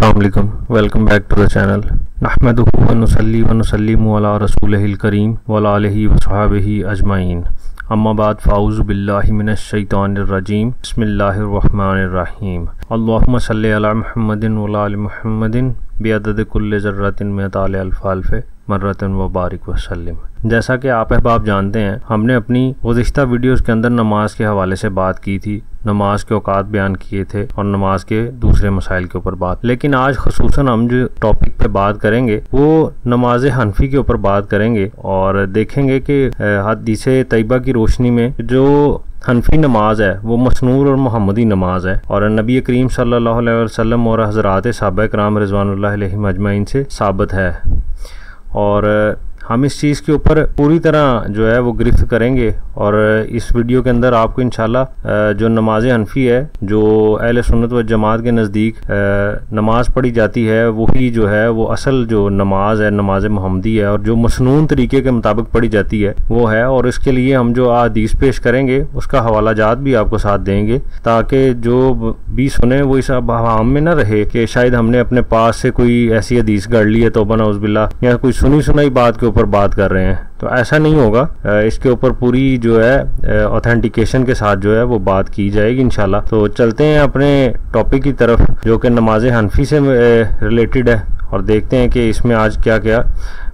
अस्सलाम वालेकुम, welcome back to the channel. नहमदुहु व नुसल्ली व नुसल्लिमु अला रसूलिहिल करीम व अला आलिहि व सहाबिहि अजमाइन। अम्मा बाद फ़ाऊज़ु बिल्लाहि मिनश शैतानिर रजीम। बिस्मिल्लाहिर रहमानिर रहीम। अल्लाहुम्मा सल्लि अला मुहम्मदिन व अला आलि मुहम्मदिन बिअदद कुल्लि ज़र्रतिन मिअताल अल्फ़ मर्रतन व बारिक वसल्लिम। जैसा कि आप अहबाब जानते हैं, हमने अपनी गुज़िश्ता वीडियोज़ के अंदर नमाज के हवाले से बात की थी, नमाज के औकात बयान किए थे और नमाज के दूसरे मसाइल के ऊपर बात। लेकिन आज ख़ुसूसन हम जो टॉपिक पे बात करेंगे वो नमाज हनफी के ऊपर बात करेंगे और देखेंगे कि हदीस तैयबा की रोशनी में जो हनफी नमाज है वो मसनूर और मोहम्मदी नमाज है और नबी करीम सल्लल्लाहु अलैहि वसल्लम और हज़रात सहाबा किराम रिज़वानुल्लाहि अलैहिम अजमाइन से साबित है। और हम इस चीज़ के ऊपर पूरी तरह जो है वो गिरफ्त करेंगे और इस वीडियो के अंदर आपको इंशाल्लाह जो नमाज हनफी है, जो अहले सुन्नत व जमात के नज़दीक नमाज पढ़ी जाती है, वही जो है वो असल जो नमाज है नमाज मोहम्मदी है और जो मसनून तरीके के मुताबिक पढ़ी जाती है वो है। और इसके लिए हम जो हदीस पेश करेंगे उसका हवाला जात भी आपको साथ देंगे ताकि जो भी सुने वो इस आवाम में न रहे कि शायद हमने अपने पास से कोई ऐसी हदीस गढ़ ली है तौबा नऊज़ुबिल्लाह या कोई सुनी सुनाई बात के ऊपर बात कर रहे हैं, तो ऐसा नहीं होगा। इसके ऊपर पूरी जो है ऑथेंटिकेशन के साथ जो है वो बात की जाएगी इंशाल्लाह। तो चलते हैं अपने टॉपिक की तरफ जो कि नमाज हनफी से रिलेटेड है और देखते हैं कि इसमें आज क्या क्या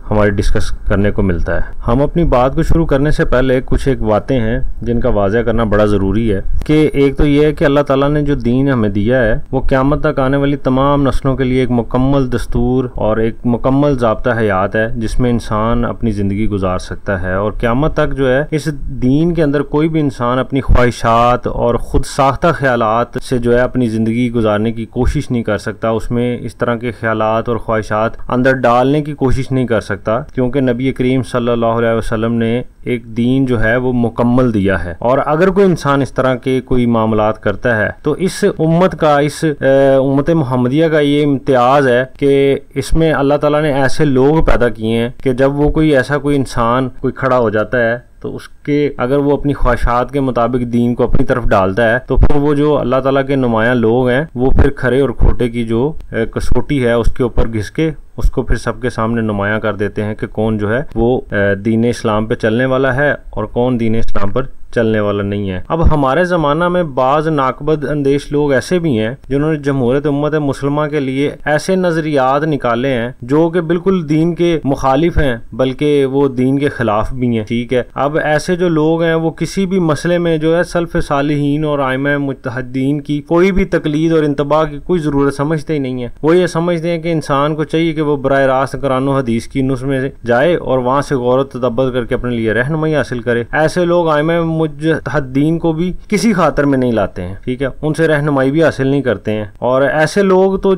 हमारे डिस्कस करने को मिलता है। हम अपनी बात को शुरू करने से पहले कुछ एक बातें हैं जिनका वाज़ह करना बड़ा ज़रूरी है कि एक तो ये है कि अल्लाह ताला ने जो दीन हमें दिया है वो क़यामत तक आने वाली तमाम नस्लों के लिए एक मुकम्मल दस्तूर और एक मुकम्मल ज़ाब्ता हयात है जिसमें इंसान अपनी ज़िंदगी गुजार सकता है। और क़यामत तक जो है इस दीन के अंदर कोई भी इंसान अपनी ख्वाहिशात और ख़ुद साख्ता ख्यालात से जो है अपनी ज़िंदगी गुजारने की कोशिश नहीं कर सकता, उसमें इस तरह के ख्यालात और ख्वाहिशात अंदर डालने की कोशिश नहीं कर सकता, क्योंकि नबी करीम सल्लल्लाहु अलैहि वसल्लम ने एक दीन जो है वो मुकम्मल दिया है। और अगर कोई इंसान इस तरह के कोई मामलात करता है तो इस उम्मत का, इस उम्मत मोहम्मदिया का ये इम्तियाज़ है कि इसमें अल्लाह ताला ने ऐसे लोग पैदा किए हैं कि जब वो कोई ऐसा कोई इंसान कोई खड़ा हो जाता है तो उसके अगर वो अपनी ख्वाहिशात के मुताबिक दीन को अपनी तरफ डालता है तो फिर वो जो अल्लाह ताला के नुमायां लोग हैं वो फिर खरे और खोटे की जो कसौटी है उसके ऊपर घिस के उसको फिर सबके सामने नुमायां कर देते हैं कि कौन जो है वो दीन इस्लाम पे चलने वाला है और कौन दीन इस्लाम पर चलने वाला नहीं है। अब हमारे ज़माना में बाज़ नाकबद अंदेश लोग ऐसे भी हैं जिन्होंने जमहूरियत उम्मत मुसलमान के लिए ऐसे नज़रियात निकाले हैं जो कि बिल्कुल दीन के मुखालिफ हैं, बल्कि वो दीन के खिलाफ भी हैं। ठीक है, अब ऐसे जो लोग हैं वो किसी भी मसले में जो है सल्फ़ सालिहीन और आइमा मुज्तहिदीन की कोई भी तकलीद और इंतबा की कोई ज़रूरत समझते ही नहीं है। वो ये समझते हैं कि इंसान को चाहिए कि वो बराह रास्त कुरान और हदीस की नुस्ख में जाए और वहाँ से गौर तदब्बर करके अपने लिए रहनुमाई हासिल करे। ऐसे लोग आइमा मुज्तहिदीन को भी किसी खातर में नहीं लाते हैं, ठीक है, उनसे रहनुमाई भी हासिल नहीं करते हैं। और ऐसे लोग तो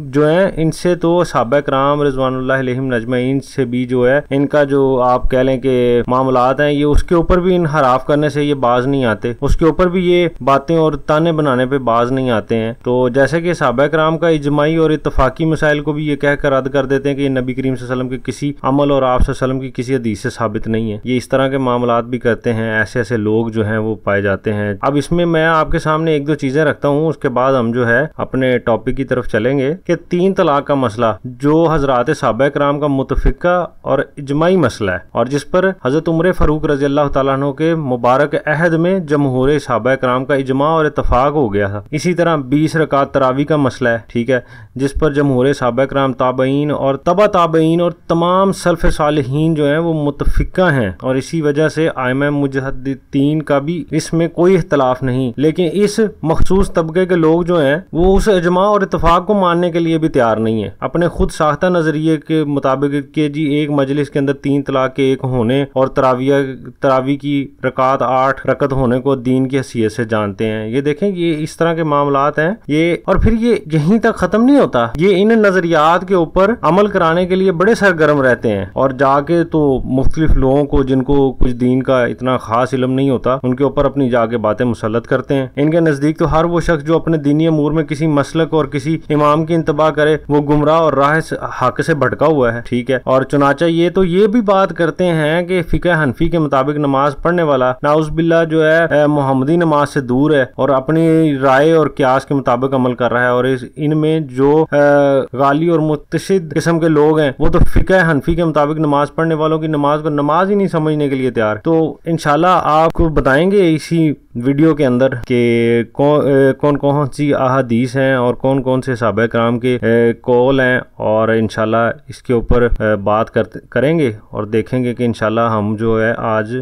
जो है इनसे तो सहाबा किराम रिज़वानुल्लाहि अलैहिम अजमईन से भी जो है इनका जो आप कह लें कि मामलात हैं ये उसके ऊपर भी इनहराफ करने से ये बाज नहीं आते, उसके ऊपर भी ये बातें और ताने बनाने पे बाज नहीं आते हैं। तो जैसे कि सहाबा किराम का इजमाई और इत्तफाकी मसाइल को भी ये कहकर रद्द कर देते हैं कि ये नबी करीम सल्लल्लाहु अलैहि वसल्लम के किसी अमल और आप सल्लल्लाहु अलैहि वसल्लम की किसी हदीस से साबित नहीं है। ये इस तरह के मामलात भी करते हैं, ऐसे ऐसे लोग जो हैं वो पाए जाते हैं। अब इसमें मैं आपके सामने एक दो चीजें रखता हूँ, उसके बाद हम जो है अपने टॉपिक की तरफ चलेंगे कि 3 तलाक का मसला जो हजरात सहाबा किराम का मुतफिका और इजमाई मसला है और जिस पर हजरत उमर फारूक रज़ी अल्लाह तआला अन्हु के मुबारक अहद में जमहूर सहाबा किराम का इजमा और इत्तफाक हो गया था। इसी तरह 20 रकात तरावी का मसला है, ठीक है, जिस पर जमहूर सहाबा किराम ताबईन और तबा ताबईन और तमाम सल्फ़ सालिहीन जो हैं वो मुतफिका हैं और इसी वजह से आइमा मुज्तहिदीन का भी इसमें कोई इख्तलाफ नहीं। लेकिन इस मखसूस तबके के लोग जो हैं वो उस इजमा और इत्तफाक को मानने के लिए भी तैयार नहीं है। अपने खुद साख्ता नजरिए के मुताबिक कि जी एक मजलिस के अंदर 3 तलाक के एक होने और तरावी की रकात 8 रकत होने को दीन की हैसियत से जानते हैं। ये देखें, ये इस तरह के मामलात हैं ये। और फिर ये यहीं तक खत्म नहीं होता, ये इन नजरियात के ऊपर अमल कराने के लिए बड़े सरगर्म रहते हैं और जाके तो मुख्तलिफ लोगों को जिनको कुछ दीन का इतना खास इल्म नहीं होता उनके ऊपर अपनी जाके बातें मुसल्लत करते हैं। इनके नजदीक तो हर वो शख्स जो अपने दीनी अमूर में किसी मसलक और किसी इमाम की इंतबा करे वो गुमराह और राह हक से भटका हुआ है, ठीक है। और चुनाचा ये भी बात करते हैं कि फिक़ह हनफी के मुताबिक नमाज पढ़ने वाला नाउज़ुबिल्लाह जो है मोहम्मदी नमाज से दूर है और अपनी राय और क्यास के मुताबिक अमल कर रहा है। और इनमें जो गाली और मुतशिद किस्म के लोग हैं वो तो फिक़ह हनफी के मुताबिक नमाज पढ़ने वालों की नमाज को नमाज ही नहीं समझने के लिए तैयार। तो इंशाल्लाह आपको बताएंगे इसी वीडियो के अंदर कि कौन कौन सी अहादीस हैं और कौन कौन से सहाबा किराम के कौल हैं, और इंशाल्लाह इसके ऊपर बात करेंगे और देखेंगे कि इंशाल्लाह हम जो है आज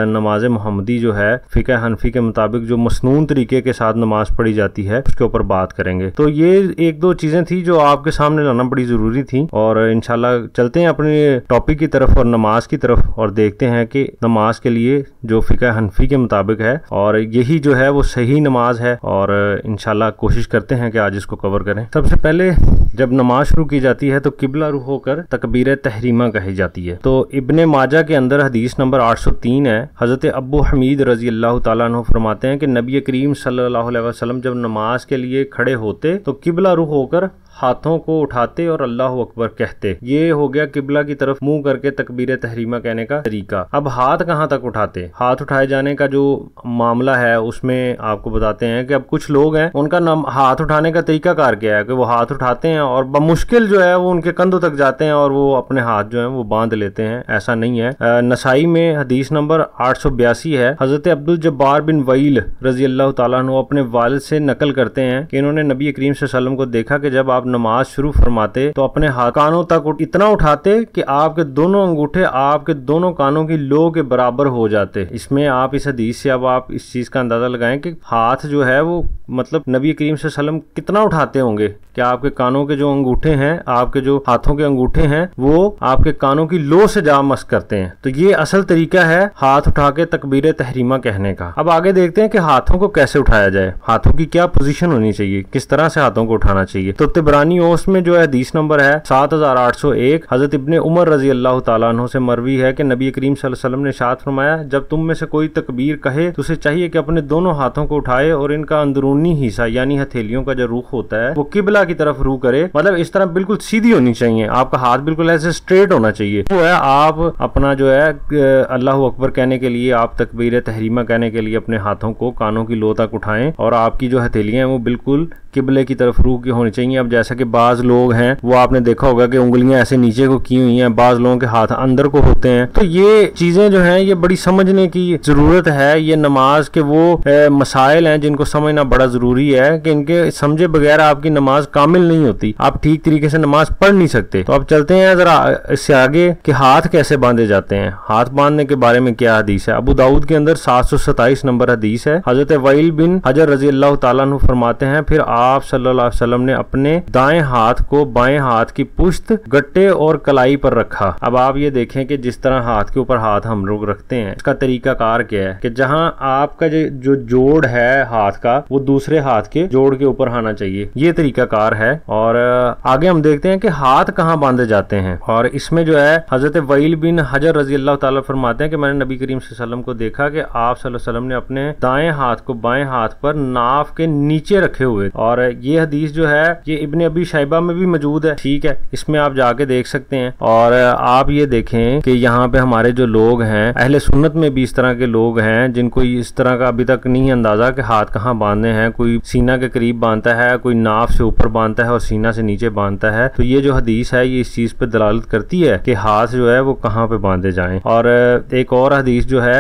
नमाज मोहम्मदी जो है फिक़ह हनफी के मुताबिक जो मसनून तरीके के साथ नमाज पढ़ी जाती है उसके ऊपर बात करेंगे। तो ये एक दो चीजें थी जो आपके सामने लाना बड़ी जरूरी थी, और इंशाल्लाह चलते हैं अपने टॉपिक की तरफ और नमाज की तरफ और देखते हैं कि नमाज के लिए जो फिक़ह हनफी के मुताबिक है और यही जो है वो सही नमाज है, और इंशाल्लाह कोशिश करते हैं कि आज इसको कवर करें। सबसे पहले जब नमाज शुरू की जाती है तो किबला रुख होकर तकबीर तहरीमा कही जाती है। तो इब्ने माजा के अंदर हदीस नंबर 803 है। हजरत अबू हमीद रजी अल्लाह ताला अन्हु फरमाते हैं कि नबी करीम सल्लल्लाहु अलैहि वसल्लम जब नमाज के लिए खड़े होते तो किबला रुख होकर हाथों को उठाते और अल्लाह अकबर कहते। ये हो गया किबला की तरफ मुंह करके तकबीर तहरीमा कहने का तरीका। अब हाथ कहाँ तक उठाते, हाथ उठाए जाने का जो मामला है उसमें आपको बताते हैं कि अब कुछ लोग हैं उनका हाथ उठाने का तरीका कार क्या है कि वो हाथ उठाते हैं और बमुश्किल जो है वो उनके कंधों तक जाते हैं और वो अपने हाथ जो है वो बांध लेते हैं। ऐसा नहीं है। नसाई में हदीस नंबर 882 है। हजरत अब्दुल जब्बार बिन वईल रजी अल्लाह ताला अन्हु अपने वालिद से नकल करते हैं कि इन्होंने नबी करीम सल्लल्लाहु अलैहि वसल्लम को देखा कि जब आप नमाज शुरू फरमाते तो अपने कानों तक इतना उठाते कि आपके दोनों अंगूठे आपके दोनों कानों की लो के बराबर हो जाते। इसमें आप इस हदीस से अब आप इस चीज का अंदाजा लगाएं कि हाथ जो है वो मतलब नबी करीम सल्लल्लाहु अलैहि वसल्लम कितना उठाते होंगे कि आपके कानों के जो अंगूठे हैं, आपके जो हाथों के अंगूठे हैं वो आपके कानों की लो से जा मस करते हैं। तो ये असल तरीका है हाथ उठा के तकबीर तहरीमा कहने का। अब आगे देखते हैं कि हाथों को कैसे उठाया जाए, हाथों की क्या पोजीशन होनी चाहिए, किस तरह से हाथों को उठाना चाहिए। तो तिबरानी ओस में जो है हदीस नंबर है 7801 हजरत इब्ने उमर रजी अल्लाह ताला अन्हु से मरवी है कि नबी करीम सल्लल्लाहु अलैहि वसल्लम ने इरशाद फरमाया जब तुम में से कोई तकबीर कहे तो उसे चाहिए कि अपने दोनों हाथों को उठाए और इनका अंदरूनी हिस्सा यानी हथेलियों का जो रुख होता है वो किबला की तरफ रुख करे। मतलब इस तरह बिल्कुल सीधी होनी चाहिए, आपका हाथ बिल्कुल ऐसे स्ट्रेट होना चाहिए। वो है आप अपना जो है अल्लाह अकबर कहने के लिए, आप तकबीर तहरीमा कहने के लिए अपने हाथों को कानों की लो तक उठाएं और आपकी जो हथेलियां हैं वो बिल्कुल किबले की तरफ रुख की होनी चाहिए। अब जैसा कि बाज लोग हैं वो आपने देखा होगा कि उंगलियां ऐसे नीचे को की हुई हैं, बाज लोगों के हाथ अंदर को होते हैं। तो ये चीजें जो हैं ये बड़ी समझने की जरूरत है। ये नमाज के वो मसाइल हैं जिनको समझना बड़ा जरूरी है कि इनके समझे बगैर आपकी नमाज कामिल नहीं होती, आप ठीक तरीके से नमाज पढ़ नहीं सकते। तो अब चलते हैं जरा इससे आगे कि हाथ कैसे बांधे जाते हैं। हाथ बांधने के बारे में क्या हदीस है। अबू दाऊद के अंदर 727 नंबर हदीस है। हजरत वईल बिन हजर रजी अल्लाह ताला अन्हु फरमाते हैं फिर आप सल्लल्लाहु अलैहि वसल्लम ने अपने दाएं हाथ को बाएं हाथ की पुश्त, गट्टे और कलाई पर रखा। अब आप ये देखें कि जिस तरह हाथ के ऊपर हाथ हम लोग रखते हैं इसका तरीका कार क्या है कि जहां आपका जो जोड़ है हाथ का वो दूसरे हाथ के जोड़ के ऊपर आना चाहिए, ये तरीका कार है। और आगे हम देखते हैं कि हाथ कहाँ बांधे जाते हैं। और इसमें जो है हजरत वईल बिन हजर रजी अल्लाह ताला फरमाते हैं कि मैंने नबी करीम सल्लल्लाहु अलैहि वसल्लम को देखा कि आप सल्लल्लाहु अलैहि वसल्लम ने अपने दाएं हाथ को बाएं हाथ पर नाफ के नीचे रखे हुए। और ये हदीस जो है ये इब्ने अबी शैबा में भी मौजूद है, ठीक है, इसमें आप जाके देख सकते हैं। और आप ये देखें कि यहाँ पे हमारे जो लोग हैं अहले सुन्नत में भी इस तरह के लोग हैं जिनको इस तरह का अभी तक नहीं अंदाजा कि हाथ कहाँ बांधने हैं। कोई सीना के करीब बांधता है, कोई नाफ से ऊपर बांधता है और सीना से नीचे बांधता है। तो ये जो हदीस है ये इस चीज पे दलालत करती है कि हाथ जो है वो कहाँ पे बांधे जाएं। और एक और हदीस जो है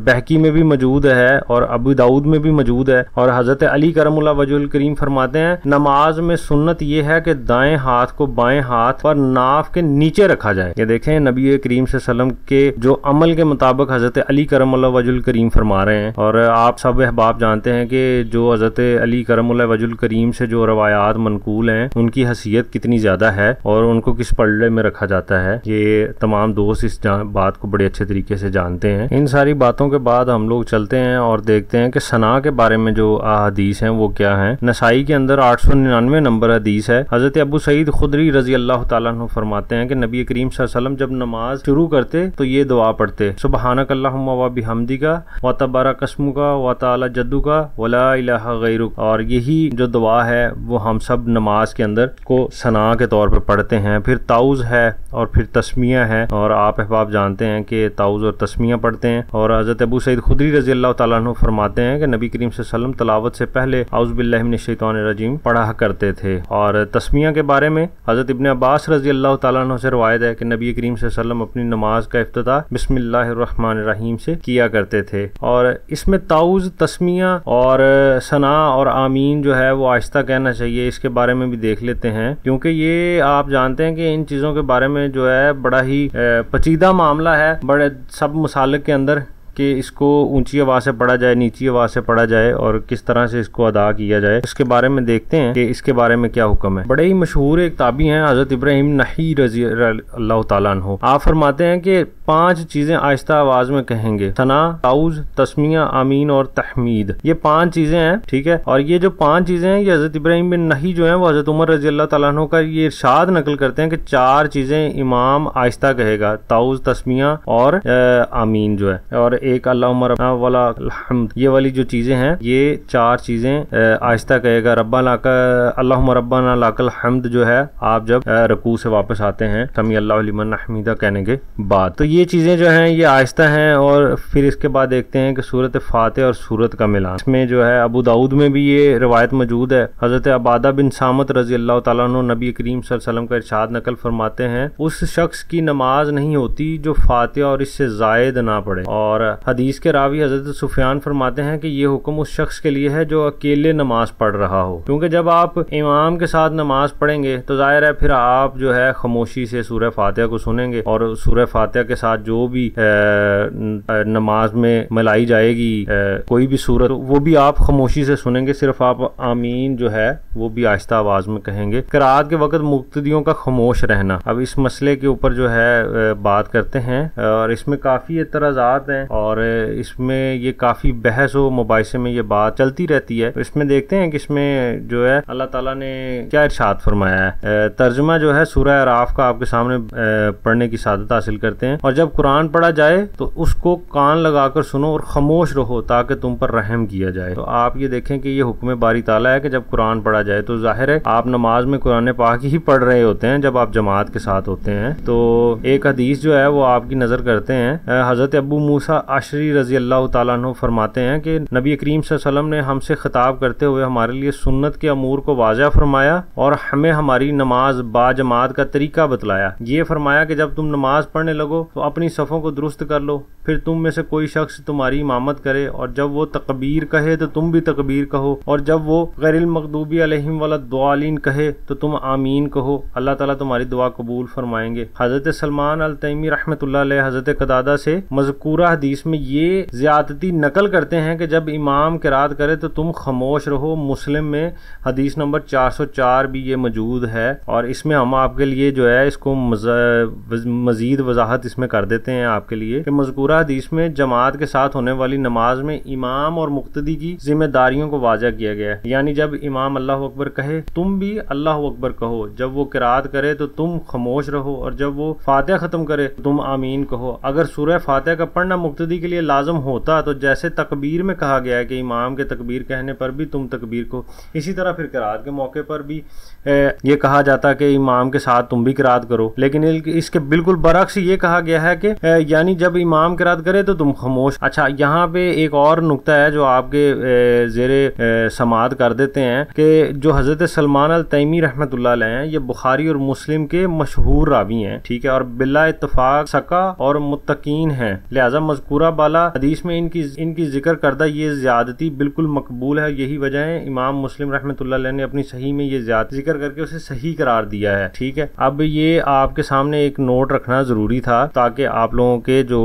बहकी में भी मौजूद है और अबू दाऊद में भी मौजूद है। और हजरत अली करमुल्लाह वजहुल करीम फरमाते हैं नमाज में सुन्नत ये है कि दाएं हाथ को बाएं हाथ पर नाफ के नीचे रखा जाए। ये देखें नबी करीम सल्लल्लाहु अलैहि वसल्लम के जो अमल के मुताबिक हजरत अली करमुल्लाह वजहुल करीम फरमा रहे हैं। और आप सब अहबाब जानते हैं कि जो हजरत अली करमुल्लाह वजहुल करीम से जो रवायात मनकूल हैं उनकी हसीयत कितनी ज्यादा है और उनको किस पलड़े में रखा जाता है, ये तमाम दोस्त इस बात को बड़े अच्छे तरीके से जानते हैं। इन सारी बातों के बाद हम लोग चलते हैं और देखते हैं कि सना के बारे में जो हदीस हैं वो क्या है। नसाई के अंदर 899 नंबर हदीस है। हजरत अबू सईद खुदरी रजी अल्लाह ताला अन्हु फरमाते हैं कि नबी करीम सल्लल्लाहु अलैहि वसल्लम जब नमाज शुरू करते तो ये दुआ पढ़ते, सुबहानक अल्लाहुम्मा व बिहम्दिका व तबारक अस्मुका व तआला जद्दुका व ला इलाहा गैरुक। और यही जो दुआ है वो हम सब नमाज के अंदर को सना के तौर पर पढ़ते हैं। फिर ताउज़ है और फिर तस्मिया है, और आप अहबाब जानते हैं कि ताउज़ और तस्मिया पढ़ते हैं। और हज़रत अबू सईद खुदरी रज़ी अल्लाह ताला अन्हु फरमाते हैं कि नबी करीम सल्लल्लाहु अलैहि वसल्लम तलावत से पहले औज़ु बिल्लाहि मिनश शैतानिर रजीम पढ़ा करते थे। और तस्मिया के बारे में हज़रत इब्न अब्बास रज़ी अल्लाह ताला अन्हु से रवायत है कि नबी करीम सल्लल्लाहु अलैहि वसल्लम अपनी नमाज का इफ्तिताह बिस्मिल्लाहिर रहमानिर रहीम से किया करते थे। और इसमें ताउज़, तस्मिया और सना और आमीन जो है वो आहिस्ता कहना चाहिए, इसके बारे में भी देख लेते हैं, क्योंकि ये आप जानते हैं कि इन चीज़ों के बारे में जो है बड़ा ही पेचीदा मामला है, बड़े सब मसालिक के अंदर कि इसको ऊंची आवाज़ से पढ़ा जाए, नीची आवाज़ से पढ़ा जाए और किस तरह से इसको अदा किया जाए, इसके बारे में देखते हैं कि इसके बारे में क्या हुक्म है। बड़े ही मशहूर एक ताबी हैं हज़रत इब्राहिम नही रज़ी अल्लाह ताला अन्हु। आप फरमाते हैं कि 5 चीज़ें आहिस्ता आवाज़ में कहेंगे, सना, ताउज़, तस्मिया, आमीन और तहमीद। ये 5 चीज़ें हैं, ठीक है। और ये जो 5 चीज़ें हैं ये हज़रत इब्राहिम बिन नही जो है वो हज़रत उमर रज़ी अल्लाह ताला अन्हु का ये इरशाद नकल करते हैं कि 4 चीज़ें इमाम आहिस्ता कहेगा, ताउज़, तस्मिया और आमीन जो है, और एक अल्लाहुम्मा रब्बना वला हम्द। ये वाली जो चीज़ें हैं ये 4 चीज़ें आहिस्ता कहेगा। रब्बाना का अल्लाहुम्मा रब्बाना लाकल हम्द जो है आप जब रकू से वापस आते हैं समी अल्लाहु लिमन हमीदा कहने के बाद। तो ये चीज़ें जो हैं ये आहिस्ता हैं। और फिर इसके बाद देखते हैं कि सूरत फातिहा और सूरत का मिलान, इसमें जो है अबू दाऊद में भी ये रिवायत मौजूद है। हज़रत अबादा बिन सामत रज़ी अल्लाह ताला अन्हु नबी करीम सल्लल्लाहु अलैहि वसल्लम का इरशाद नकल फरमाते हैं, उस शख्स की नमाज नहीं होती जो फातिहा और इससे जायद ना पढ़े। और हदीस के रावी हजरत सुफियान फरमाते हैं कि ये हुक्म उस शख्स के लिए है जो अकेले नमाज पढ़ रहा हो, क्योंकि जब आप इमाम के साथ नमाज पढ़ेंगे तो जाहिर है फिर आप जो है खामोशी से सूरह फातिहा को सुनेंगे, और सूरह फातिहा के साथ जो भी नमाज में मिलाई जाएगी कोई भी सूरत वो भी आप खामोशी से सुनेंगे, सिर्फ आप आमीन जो है वो भी आहिस्ता आवाज में कहेंगे। क़िराअत के वक्त मुक्तदियों का खामोश रहना, अब इस मसले के ऊपर जो है बात करते हैं, और इसमें काफ़ी एतराज़ात हैं और इसमें ये काफ़ी बहस व मुबाहिसे में ये बात चलती रहती है। तो इसमें देखते हैं कि इसमें जो है अल्लाह ताला ने क्या इरशाद फरमाया है। तर्जुमा जो है सूरह अराफ का आपके सामने पढ़ने की सादत हासिल करते हैं। और जब कुरान पढ़ा जाए तो उसको कान लगाकर सुनो और खामोश रहो ताकि तुम पर रहम किया जाए। तो आप ये देखें कि ये हुक्म बारी ताला है कि जब कुरान पढ़ा जाए तो जाहिर है आप नमाज में कुरान पाक ही पढ़ रहे होते हैं जब आप जमात के साथ होते हैं। तो एक हदीस जो है वो आपकी नज़र करते हैं। हज़रत अबू मूसा अशरी रज़ी अल्लाह ताला अन्हु फरमाते हैं कि नबी करीम सल्लल्लाहु अलैहि वसल्लम ने हमसे खिताब करते हुए हमारे लिए सुन्नत के अमूर को वाज़ह फरमाया और हमें हमारी नमाज बाजमात का तरीका बतलाया। ये फरमाया कि जब तुम नमाज पढ़ने लगो तो अपनी सफ़ों को दुरुस्त कर लो, फिर तुम में से कोई शख्स तुम्हारी इमामत करे और जब वो तकबीर कहे तो तुम भी तकबीर कहो, और जब वो गैरिल मग़दूबी अलैहिम वला द्वालीन कहे तो तुम आमीन कहो। अल्लाह ताला तुम्हारी दुआ कबूल फरमाएंगे। हज़रत सलमान अल तैमी रहमतुल्लाह अलैह हज़रत कदादा से मज़कूरा हदीस में ये ज़्यादती नकल करते हैं कि जब इमाम क़िराअत करे तो तुम खामोश रहो। मुस्लिम में हदीस नंबर 404 भी ये मौजूद है, और इसमें हम आपके लिए जो है इसको मज़ीद वजाहत इसमें कर देते हैं आपके लिए कि मज़कूरा हदीस में जमात के साथ होने वाली नमाज में इमाम और मुक्तदी की जिम्मेदारियों को वाज़ह किया गया है। यानी जब इमाम अल्लाहु अकबर कहे तुम भी अल्लाहु अकबर कहो, जब वो क़िराअत करे तो तुम खामोश रहो, और जब वो फातिहा ख़त्म करे तो तुम आमीन कहो। अगर सूरह फातिहा का पढ़ना मुक्तदी के लिए लाजम होता तो जैसे तकबीर में कहा गया है कि इमाम के तकबीर कहने पर भी तुम तकबीर को, इसी तरह फिर क़िराअत के मौके पर भी ये कहा जाता कि इमाम के साथ तुम भी क़िराअत करो। लेकिन इसके बिल्कुल बरक्स ये कहा गया है कि यानी जब इमाम क़िराअत करे तो तुम खामोश। अच्छा, यहाँ पे एक और नुक्ता है जो आपके ज़ेरे समात कर देते हैं कि जो हज़रत सलमान अल तैमी रहमतुल्लाह अलैह हैं ये बुखारी और मुस्लिम के मशहूर रावी हैं, ठीक है, और बिल्ला इत्तफाक सका और मुत्तकीन हैं, लिहाजा मज़कूरा बाला हदीस में इनकी जिक्र करदा ये ज़्यादती बिल्कुल मकबूल है। यही वजह है इमाम मुस्लिम रहमतुल्लाह अलैह ने अपनी सही में ये ज़्यादती जिक्र करके उसे सही करार दिया है, ठीक है। अब ये आपके सामने एक नोट रखना ज़रूरी था ताकि आप लोगों के जो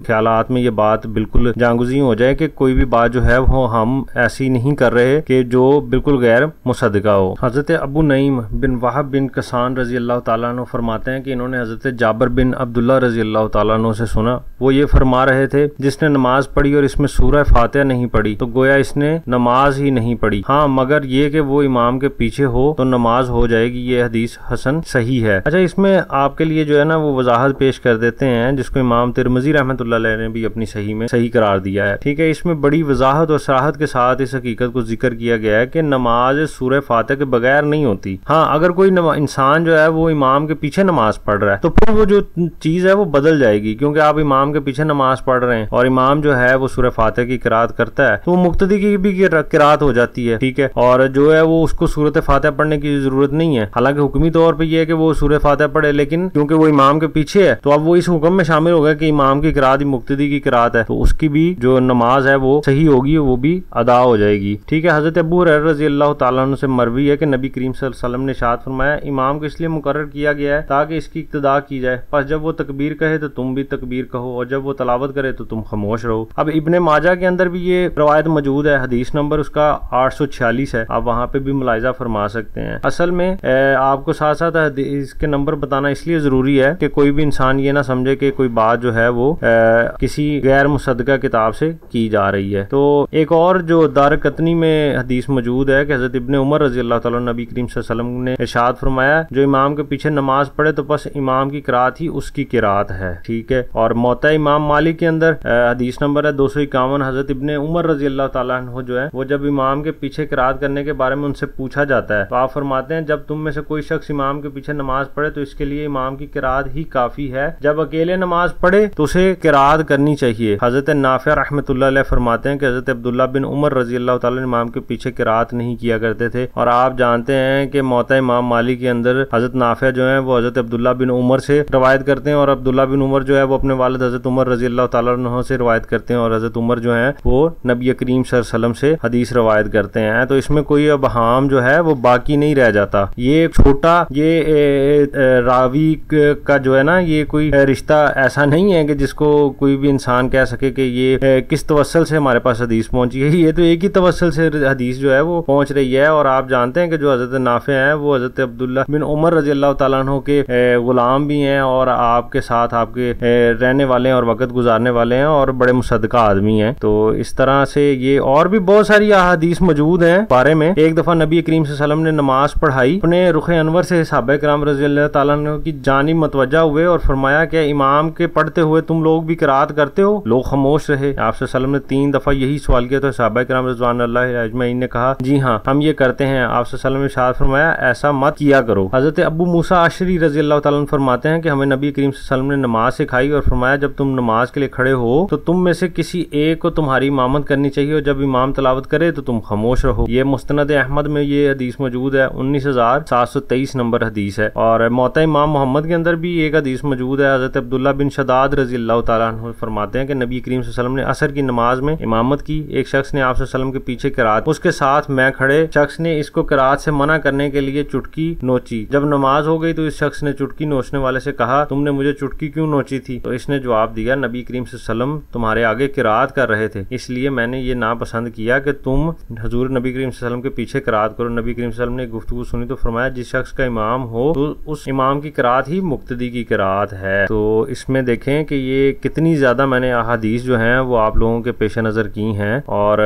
ख्यालात में ये बात बिल्कुल जांगुज़ी हो जाए कि कोई भी बात जो है वो हम ऐसी नहीं कर रहे कि जो बिल्कुल गैर मुसद्दक़ा हो। हज़रत अबू नईम बिन वहब बिन कसान रज़ी अल्लाह ताला अन्हु फरमाते हैं कि इन्होंने हज़रत जाबिर बिन अब्दुल्लाह रज़ी अल्लाह ताला अन्हु से सुना, वो ये फरमा रहे रहे थे, जिसने नमाज पढ़ी और इसमें सूरह फातिहा नहीं पढ़ी तो गोया इसने नमाज ही नहीं पढ़ी। हाँ, मगर ये कि वो इमाम के पीछे हो तो नमाज हो जाएगी। ये हदीस हसन सही है। अच्छा, इसमें आपके लिए जो है ना वो वजाहत पेश कर देते हैं जिसको इमाम तिरमिज़ी रहमतुल्लाह अलैह ने भी अपनी सही में सही करार दिया है। ठीक है, इसमें बड़ी वजाहत और सराहत के साथ इस हकीकत को जिक्र किया गया है कि नमाज सूरह फातिहा के बगैर नहीं होती। हाँ, अगर कोई इंसान जो है वो इमाम के पीछे नमाज पढ़ रहा है तो फिर वो जो चीज है वो बदल जाएगी, क्योंकि आप इमाम के पीछे नमाज पढ़ रहे हैं और इमाम जो है वो सूरह फातिहा की किरात करता है तो वो मुक्तदी की भी किरात हो जाती है। ठीक है, और जो है वो उसको सूरत फातिहा पढ़ने की जरूरत नहीं है। हालांकि हुक्मी तौर पर यह है कि वो सूरह फातिहा पढ़े, लेकिन क्योंकि वो इमाम के पीछे है तो अब वो इस हुक्म में शामिल हो गया कि इमाम की किरात ही मुक्तदी की किरात है, तो उसकी भी जो नमाज है वो सही होगी, वो भी अदा हो जाएगी। ठीक है, हजरत अबू हुरैरा रज़ी अल्लाह तआला अन्हु से मरवी है कि नबी करीम सल्लल्लाहु अलैहि वसल्लम ने इरशाद फरमाया, इमाम को इसलिए मुकर्रर किया गया है ताकि इसकी इक्तदा की जाए, पर जब वो तकबीर कहे तो तुम भी तकबीर कहो और जब वो तलावत करे तो तुम खामोश रहो। अब इब्ने माजा के अंदर भी ये रवायत मौजूद है, हदीस नंबर उसका 846 है, आप वहाँ पे भी मुलाहिजा फरमा सकते हैं। असल में आपको साथ साथ इसके नंबर बताना इसलिए जरूरी है कि कोई भी इंसान ये ना समझे कि कोई बात जो है वो किसी गैर मुसद्दका किताब से की जा रही है। तो एक और जो दारकतनी में हदीस मौजूद है कि हजरत इब्ने उमर रजी अल्लाह ताला नबी करीम सल्लल्लाहु अलैहि वसल्लम ने इरशाद फरमाया, जो इमाम के पीछे नमाज पढ़े तो बस इमाम की किरात ही उसकी किरात है। ठीक है, और मौता इमाम मालिक के अंदर हदीस नंबर है 251, हजरत इब्ने उमर रजी अल्लाह ताला अन्हु जो है वो जब इमाम के पीछे किरात करने के बारे में उनसे पूछा जाता है तो आप फरमाते हैं, जब तुम में से कोई शख्स इमाम के पीछे नमाज पढ़े तो इसके लिए इमाम की किरात ही काफी है, जब अकेले नमाज पढ़े तो उसे किरात करनी चाहिए। हजरत नाफिया रहमतुल्लाह अलैह फरमाते हैं कि हजरत अब्दुल्लाह बिन उमर रजी अल्लाह ताला इमाम के पीछे किरात नहीं किया करते थे, और आप जानते हैं कि मौता इमाम मालिक के अंदर हजरत नाफिया जो है वो हजरत अब्दुल्लाह बिन उमर से रवायत करते हैं और अब्दुल्लाह बिन उमर जो है वो अपने वालिद हजरत उमर रजी अल्लाह ताला अन्हु से रवायत करते हैं और हजरत उमर जो है वो नबी करीम सल्लल्लाहु अलैहि वसल्लम से हदीस रवायत करते हैं। तो इसमें कोई अब हाम जो है वो बाकी नहीं रह जाता। ये छोटा ये रावी का जो है ना ये कोई रिश्ता ऐसा नहीं है कि जिसको कोई भी इंसान कह सके कि ये किस तवस्सल से हमारे पास हदीस पहुंची है। ये तो एक ही तवस्सल से हदीस जो है वो पहुंच रही है। और आप जानते हैं कि जो हजरत नाफे हैं वो हजरत अब्दुल्ला बिन उमर रजी अल्लाह तआला अन्हु के गुलाम भी हैं और आपके साथ आपके रहने वाले हैं और वक्त गुजारने वाले हैं और बड़े मुसद्दका आदमी हैं। तो इस तरह से ये और भी बहुत सारी अहादीस मौजूद हैं बारे में। एक दफा नबी करीम सल्लल्लाहु अलैहि वसल्लम ने नमाज पढ़ाई, अपने रुख अनवर से सहाबा किराम रज़ी अल्लाह ताला अन्हु की जानिब मतवज्जा हुए और फरमाया कि इमाम के पढ़ते हुए तुम लोग भी किरात करते हो? लोग खामोश रहे। आप सल्लल्लाहु अलैहि वसल्लम ने 3 दफा यही सवाल किया तो सहाबा किराम रज़वानुल्लाहि अजमईन ने कहा, जी हाँ, हम ये करते हैं। आप सल्लल्लाहु अलैहि वसल्लम ने इरशाद फरमाया, ऐसा मत किया करो। हजरत अबू मूसा अशरी रज़ी अल्लाह ताला अन्हु फरमाते हैं कि हमें नबी करीम सल्लल्लाहु अलैहि वसल्लम ने नमाज सिखाई और फरमाया, जब तुम नमाज के लिए खड़े हो तो तुम में से किसी एक को तुम्हारी इमामत करनी चाहिए और जब इमाम तलावत करे तो तुम खामोश रहो। ये मुस्तनद अहमद में ये हदीस मौजूद है, 19,723 नंबर हदीस है। और मौता इमाम मोहम्मद के अंदर भी एक हदीस मौजूद है। हजरत अब्दुल्ला बिन शदाद रजी अल्लाह ताला अन्हु फरमाते हैं कि नबी करीम सल्लल्लाहु अलैहि वसल्लम ने असर की नमाज में इमामत की। एक शख्स ने आप सल्लल्लाहु अलैहि वसल्लम के पीछे किरात, उसके साथ मैं खड़े शख्स ने इसको किरात से मना करने के लिए चुटकी नोची। जब नमाज हो गई तो इस शख्स ने चुटकी नोचने वाले से कहा, तुमने मुझे चुटकी क्यों नोची थी? तो इसने जवाब दिया, नबी करीम सल्लल्लाहु अलैहि वसल्लम तुम्हारे आगे किरात कर रहे थे, इसलिए मैंने ये नापसंद किया कि तुम हुजूर नबी करीम सल्लल्लाहु अलैहि वसल्लम के पीछे किरात करो। नबी करीम सल्लल्लाहु अलैहि वसल्लम ने गुफ्तगू सुनी तो फरमाया, जिस शख्स का इमाम हो तो उस इमाम की किरात ही मुक्तदी की किरात है। तो इसमें देखें कि ये कितनी ज्यादा मैंने अहादीस जो हैं वो आप लोगों के पेश नजर की हैं और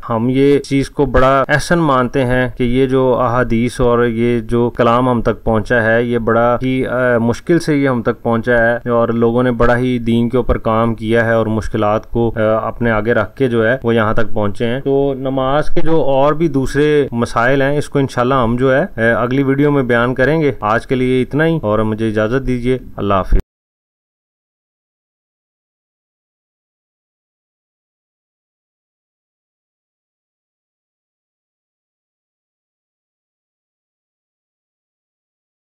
हम ये चीज को बड़ा एहसन मानते हैं कि ये जो अहादीस और ये जो कलाम हम तक पहुंचा है ये बड़ा ही मुश्किल से ये हम तक पहुंचा है और लोगों ने बड़ा ही दीन के ऊपर काम किया है और मुश्किलात को अपने आगे रख के जो है वो यहाँ तक पहुंचे हैं। तो नमाज के जो और भी दूसरे मसाइल हैं इसको इंशाल्लाह हम जो है अगली वीडियो में बयान करेंगे। आज के लिए इतना ही और मुझे इजाजत दीजिए। अल्लाह हाफिज।